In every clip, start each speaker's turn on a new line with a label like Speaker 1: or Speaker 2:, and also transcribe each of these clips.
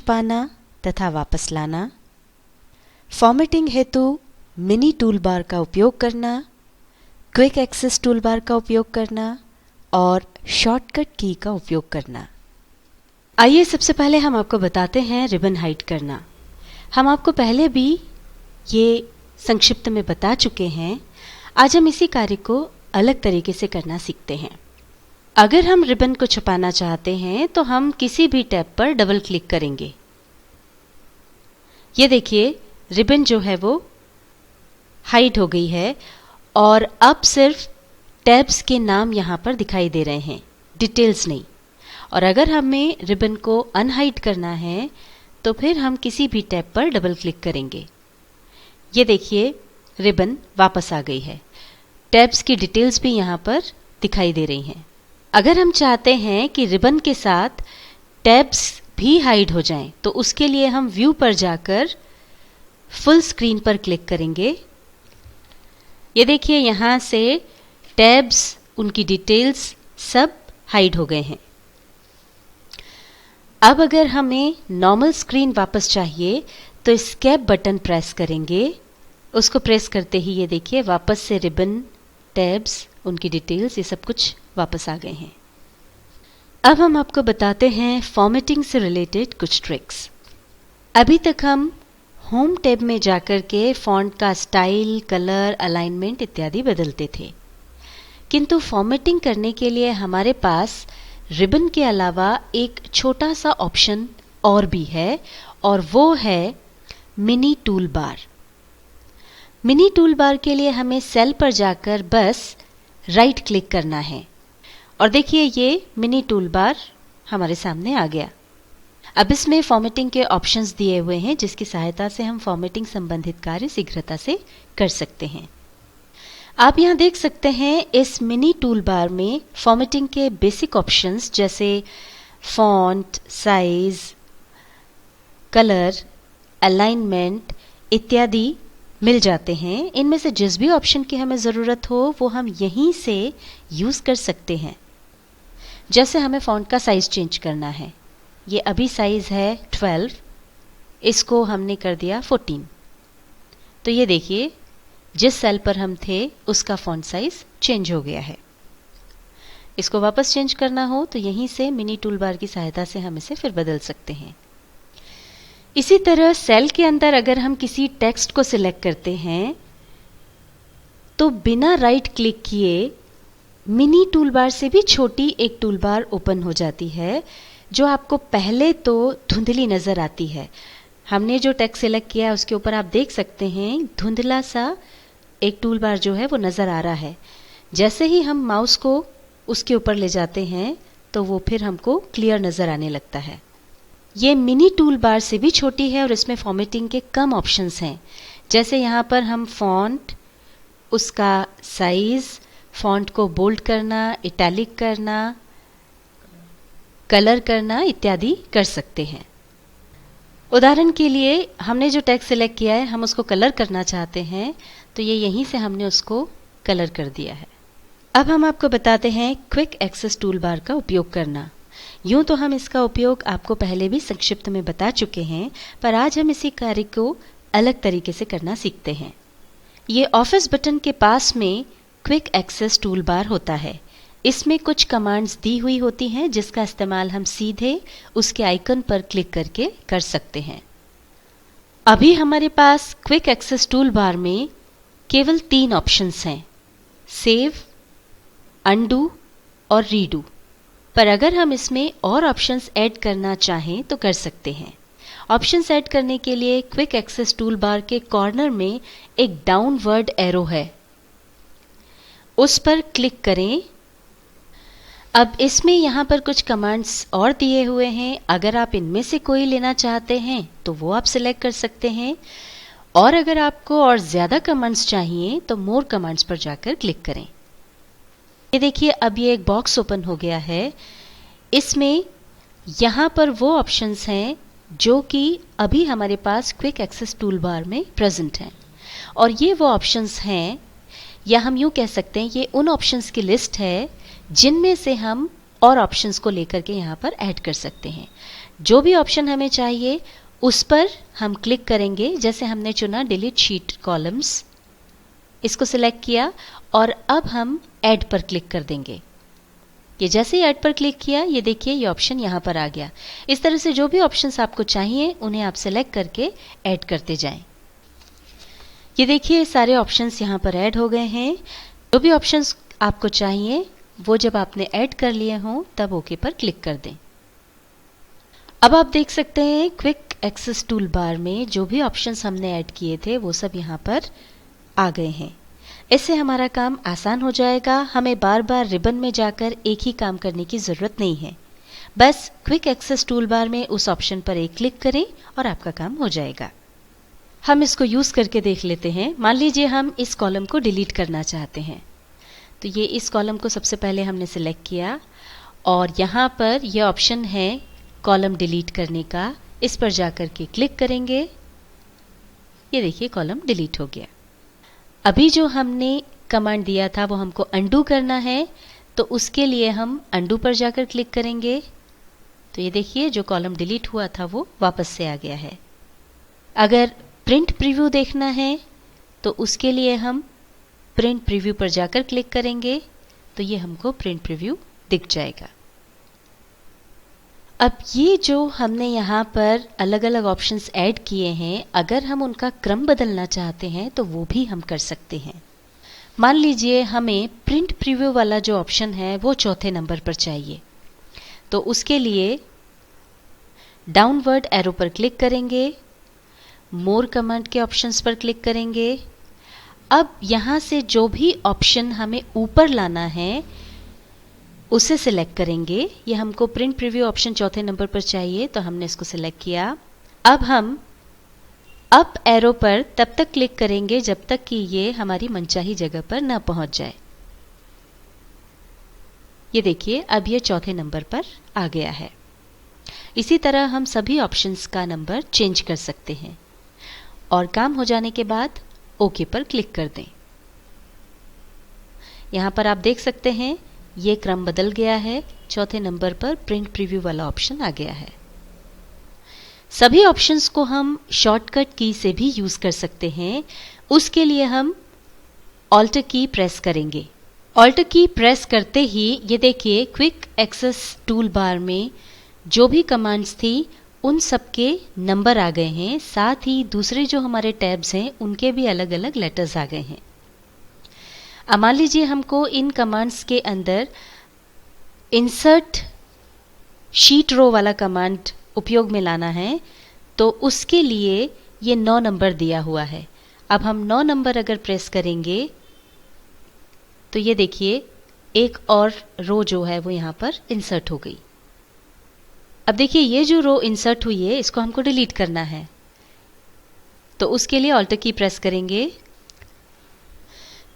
Speaker 1: छुपाना तथा वापस लाना, फॉर्मेटिंग हेतु मिनी टूलबार का उपयोग करना, क्विक एक्सेस टूलबार का उपयोग करना और शॉर्टकट की का उपयोग करना। आइए सबसे पहले हम आपको बताते हैं रिबन हाइड करना। हम आपको पहले भी ये संक्षिप्त में बता चुके हैं। आज हम इसी कार्य को अलग तरीके से करना सीखते हैं। अगर हम रिबन को छुपाना चाहते हैं तो हम किसी भी टैब पर डबल क्लिक करेंगे। ये देखिए रिबन जो है वो हाइड हो गई है और अब सिर्फ टैब्स के नाम यहाँ पर दिखाई दे रहे हैं, डिटेल्स नहीं। और अगर हमें रिबन को अनहाइड करना है तो फिर हम किसी भी टैब पर डबल क्लिक करेंगे। ये देखिए रिबन वापस आ गई है। टैब्स की डिटेल्स भी यहाँ पर दिखाई दे रही हैं। अगर हम चाहते हैं कि रिबन के साथ टैब्स भी हाइड हो जाएं, तो उसके लिए हम व्यू पर जाकर फुल स्क्रीन पर क्लिक करेंगे। ये देखिए यहाँ से टैब्स, उनकी डिटेल्स सब हाइड हो गए हैं। अब अगर हमें नॉर्मल स्क्रीन वापस चाहिए तो एस्केप बटन प्रेस करेंगे। उसको प्रेस करते ही ये देखिए वापस से रिबन, टैब्स, उनकी डिटेल्स, ये सब कुछ वापस आ गए हैं। अब हम आपको बताते हैं फॉर्मेटिंग से रिलेटेड कुछ ट्रिक्स। अभी तक हम होम टैब में जाकर के फॉन्ट का स्टाइल, कलर, अलाइनमेंट इत्यादि बदलते थे, किंतु फॉर्मेटिंग करने के लिए हमारे पास रिबन के अलावा एक छोटा सा ऑप्शन और भी है और वो है mini tool bar. Mini tool bar के लिए हमें सेल पर जाकर बस राइट क्लिक करना है और देखिए ये मिनी टूल बार हमारे सामने आ गया। अब इसमें फॉर्मेटिंग के ऑप्शंस दिए हुए हैं जिसकी सहायता से हम फॉर्मेटिंग संबंधित कार्य शीघ्रता से कर सकते हैं। आप यहाँ देख सकते हैं इस मिनी टूल बार में फॉर्मेटिंग के बेसिक ऑप्शंस जैसे फॉन्ट, साइज, कलर, अलाइनमेंट इत्यादि मिल जाते हैं। इनमें से जिस भी ऑप्शन की हमें ज़रूरत हो वो हम यहीं से यूज़ कर सकते हैं। जैसे हमें फॉन्ट का साइज़ चेंज करना है, ये अभी साइज़ है 12, इसको हमने कर दिया 14। तो ये देखिए जिस सेल पर हम थे उसका फॉन्ट साइज़ चेंज हो गया है। इसको वापस चेंज करना हो तो यहीं से मिनी टूल बार की सहायता से हम इसे फिर बदल सकते हैं। इसी तरह सेल के अंदर अगर हम किसी टेक्स्ट को सिलेक्ट करते हैं तो बिना राइट क्लिक किए मिनी टूलबार से भी छोटी एक टूलबार ओपन हो जाती है जो आपको पहले तो धुंधली नज़र आती है। हमने जो टेक्स्ट सिलेक्ट किया है उसके ऊपर आप देख सकते हैं धुंधला सा एक टूलबार जो है वो नज़र आ रहा है। जैसे ही हम माउस को उसके ऊपर ले जाते हैं तो वो फिर हमको क्लियर नज़र आने लगता है। ये मिनी टूल बार से भी छोटी है और इसमें फॉर्मेटिंग के कम ऑप्शंस हैं। जैसे यहाँ पर हम फॉन्ट, उसका साइज, फॉन्ट को बोल्ड करना, इटैलिक करना, कलर करना इत्यादि कर सकते हैं। उदाहरण के लिए हमने जो टेक्स्ट सिलेक्ट किया है हम उसको कलर करना चाहते हैं तो ये यहीं से हमने उसको कलर कर दिया है। अब हम आपको बताते हैं क्विक एक्सेस टूल बार का उपयोग करना। यूं तो हम इसका उपयोग आपको पहले भी संक्षिप्त में बता चुके हैं, पर आज हम इसी कार्य को अलग तरीके से करना सीखते हैं। ये ऑफिस बटन के पास में क्विक एक्सेस टूल बार होता है। इसमें कुछ कमांड्स दी हुई होती हैं जिसका इस्तेमाल हम सीधे उसके आइकन पर क्लिक करके कर सकते हैं। अभी हमारे पास क्विक एक्सेस टूल बार में केवल 3 ऑप्शंस हैं, सेव, अनडू और रीडू। पर अगर हम इसमें और ऑप्शंस ऐड करना चाहें तो कर सकते हैं। ऑप्शंस ऐड करने के लिए क्विक एक्सेस टूल बार के कॉर्नर में एक डाउनवर्ड एरो है, उस पर क्लिक करें। अब इसमें यहाँ पर कुछ कमांड्स और दिए हुए हैं। अगर आप इनमें से कोई लेना चाहते हैं तो वो आप सिलेक्ट कर सकते हैं और अगर आपको और ज़्यादा कमांड्स चाहिए तो मोर कमांड्स पर जाकर क्लिक करें। ये देखिए अब ये एक बॉक्स ओपन हो गया है। इसमें यहाँ पर वो ऑप्शंस हैं जो कि अभी हमारे पास क्विक एक्सेस टूल बार में प्रेजेंट हैं और ये वो ऑप्शंस हैं, या हम यूँ कह सकते हैं ये उन ऑप्शंस की लिस्ट है जिनमें से हम और ऑप्शंस को लेकर के यहाँ पर ऐड कर सकते हैं। जो भी ऑप्शन हमें चाहिए उस पर हम क्लिक करेंगे। जैसे हमने चुना डिलीट शीट कॉलम्स, इसको सिलेक्ट किया और अब हम ऐड पर क्लिक कर देंगे। ये जैसे ही ऐड पर क्लिक किया, ये देखिए ये ऑप्शन यहाँ पर आ गया। इस तरह से जो भी ऑप्शंस आपको चाहिए उन्हें आप सिलेक्ट करके ऐड करते जाएं। ये देखिए सारे ऑप्शंस यहाँ पर ऐड हो गए हैं। जो भी ऑप्शंस आपको चाहिए वो जब आपने ऐड कर लिए हों तब ओके पर क्लिक कर दें। अब आप देख सकते हैं क्विक एक्सेस टूल बार में जो भी ऑप्शंस हमने ऐड किए थे वो सब यहाँ पर आ गए हैं। इससे हमारा काम आसान हो जाएगा। हमें बार बार रिबन में जाकर एक ही काम करने की ज़रूरत नहीं है। बस क्विक एक्सेस टूल बार में उस ऑप्शन पर एक क्लिक करें और आपका काम हो जाएगा। हम इसको यूज़ करके देख लेते हैं। मान लीजिए हम इस कॉलम को डिलीट करना चाहते हैं, तो ये इस कॉलम को सबसे पहले हमने सिलेक्ट किया और यहाँ पर ये ऑप्शन है कॉलम डिलीट करने का। इस पर जाकर के क्लिक करेंगे। ये देखिए कॉलम डिलीट हो गया। अभी जो हमने कमांड दिया था वो हमको अंडू करना है, तो उसके लिए हम अंडू पर जाकर क्लिक करेंगे। तो ये देखिए जो कॉलम डिलीट हुआ था वो वापस से आ गया है। अगर प्रिंट प्रीव्यू देखना है तो उसके लिए हम प्रिंट प्रीव्यू पर जाकर क्लिक करेंगे, तो ये हमको प्रिंट प्रीव्यू दिख जाएगा। अब ये जो हमने यहाँ पर अलग अलग ऑप्शंस ऐड किए हैं, अगर हम उनका क्रम बदलना चाहते हैं तो वो भी हम कर सकते हैं। मान लीजिए हमें प्रिंट प्रीव्यू वाला जो ऑप्शन है वो चौथे नंबर पर चाहिए, तो उसके लिए डाउनवर्ड एरो पर क्लिक करेंगे, मोर कमांड के ऑप्शंस पर क्लिक करेंगे। अब यहाँ से जो भी ऑप्शन हमें ऊपर लाना है उसे सिलेक्ट करेंगे। ये हमको प्रिंट प्रीव्यू ऑप्शन चौथे नंबर पर चाहिए, तो हमने इसको सिलेक्ट किया। अब हम अप एरो पर तब तक क्लिक करेंगे जब तक कि ये हमारी मनचाही जगह पर ना पहुंच जाए। ये देखिए अब ये चौथे नंबर पर आ गया है। इसी तरह हम सभी ऑप्शंस का नंबर चेंज कर सकते हैं और काम हो जाने के बाद ओके पर क्लिक कर दें। यहाँ पर आप देख सकते हैं ये क्रम बदल गया है। चौथे नंबर पर प्रिंट प्रीव्यू वाला ऑप्शन आ गया है। सभी ऑप्शंस को हम शॉर्टकट की से भी यूज कर सकते हैं। उसके लिए हम ऑल्ट की प्रेस करेंगे। ऑल्ट की प्रेस करते ही ये देखिए क्विक एक्सेस टूल बार में जो भी कमांड्स थी उन सब के नंबर आ गए हैं। साथ ही दूसरे जो हमारे टैब्स हैं उनके भी अलग अलग लेटर्स आ गए हैं। अब मान लीजिए हमको इन कमांड्स के अंदर इंसर्ट शीट रो वाला कमांड उपयोग में लाना है, तो उसके लिए ये 9 नंबर दिया हुआ है। अब हम 9 नंबर अगर प्रेस करेंगे तो ये देखिए एक और रो जो है वो यहाँ पर इंसर्ट हो गई। अब देखिए ये जो रो इंसर्ट हुई है इसको हमको डिलीट करना है, तो उसके लिए ऑल्ट की प्रेस करेंगे।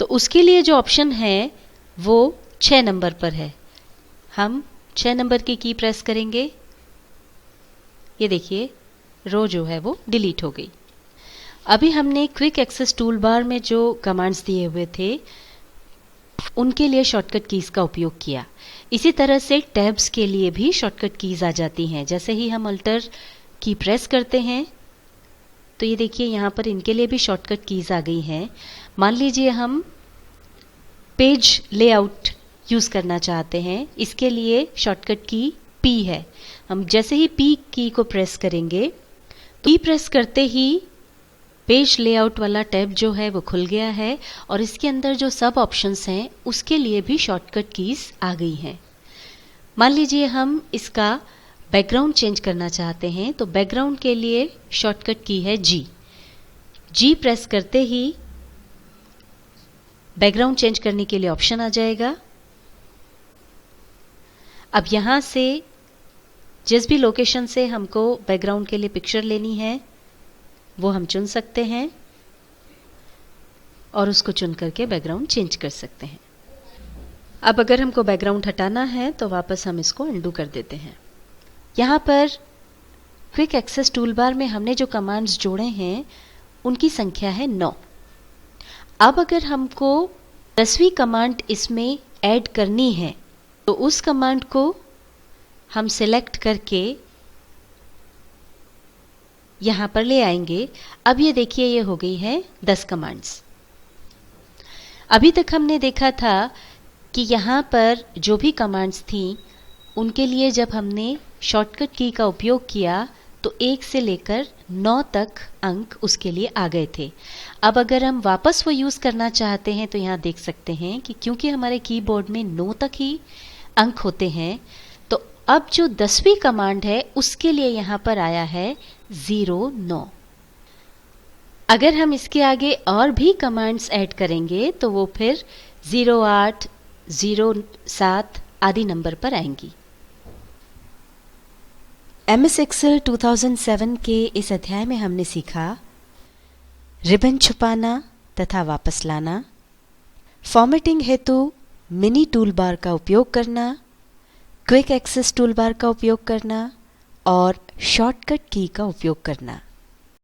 Speaker 1: तो उसके लिए जो ऑप्शन है वो 6 नंबर पर है। हम 6 नंबर की प्रेस करेंगे। ये देखिए रो जो है वो डिलीट हो गई। अभी हमने क्विक एक्सेस टूल बार में जो कमांड्स दिए हुए थे उनके लिए शॉर्टकट कीज का उपयोग किया। इसी तरह से टैब्स के लिए भी शॉर्टकट कीज आ जाती हैं। जैसे ही हम अल्टर की प्रेस करते हैं तो ये देखिए यहाँ पर इनके लिए भी शॉर्टकट कीज आ गई हैं। मान लीजिए हम पेज लेआउट यूज करना चाहते हैं, इसके लिए शॉर्टकट की P है। हम जैसे ही P की को प्रेस करेंगे तो P प्रेस करते ही पेज लेआउट वाला टैब जो है वो खुल गया है और इसके अंदर जो सब ऑप्शंस हैं उसके लिए भी शॉर्टकट कीज आ गई हैं। मान लीजिए हम इसका बैकग्राउंड चेंज करना चाहते हैं, तो बैकग्राउंड के लिए शॉर्टकट की है G प्रेस करते ही बैकग्राउंड चेंज करने के लिए ऑप्शन आ जाएगा। अब यहाँ से जिस भी लोकेशन से हमको बैकग्राउंड के लिए पिक्चर लेनी है वो हम चुन सकते हैं और उसको चुन करके बैकग्राउंड चेंज कर सकते हैं। अब अगर हमको बैकग्राउंड हटाना है तो वापस हम इसको अंडू कर देते हैं। यहाँ पर क्विक एक्सेस टूलबार में हमने जो कमांड्स जोड़े हैं उनकी संख्या है 9। अब अगर हमको 10वीं कमांड इसमें ऐड करनी है तो उस कमांड को हम सिलेक्ट करके यहाँ पर ले आएंगे। अब ये देखिए ये हो गई है 10 कमांड्स। अभी तक हमने देखा था कि यहाँ पर जो भी कमांड्स थी उनके लिए जब हमने शॉर्टकट की का उपयोग किया तो 1 से लेकर 9 तक अंक उसके लिए आ गए थे। अब अगर हम वापस वो यूज़ करना चाहते हैं तो यहाँ देख सकते हैं कि क्योंकि हमारे कीबोर्ड में 9 तक ही अंक होते हैं, तो अब जो 10वीं कमांड है उसके लिए यहाँ पर आया है 09। अगर हम इसके आगे और भी कमांड्स ऐड करेंगे तो वो फिर 08, 07 आदि नंबर पर आएंगी। MS एक्सेल 2007 के इस अध्याय में हमने सीखा रिबन छुपाना तथा वापस लाना, फॉर्मेटिंग हेतु मिनी टूलबार का उपयोग करना, क्विक एक्सेस टूलबार का उपयोग करना और शॉर्टकट की का उपयोग करना।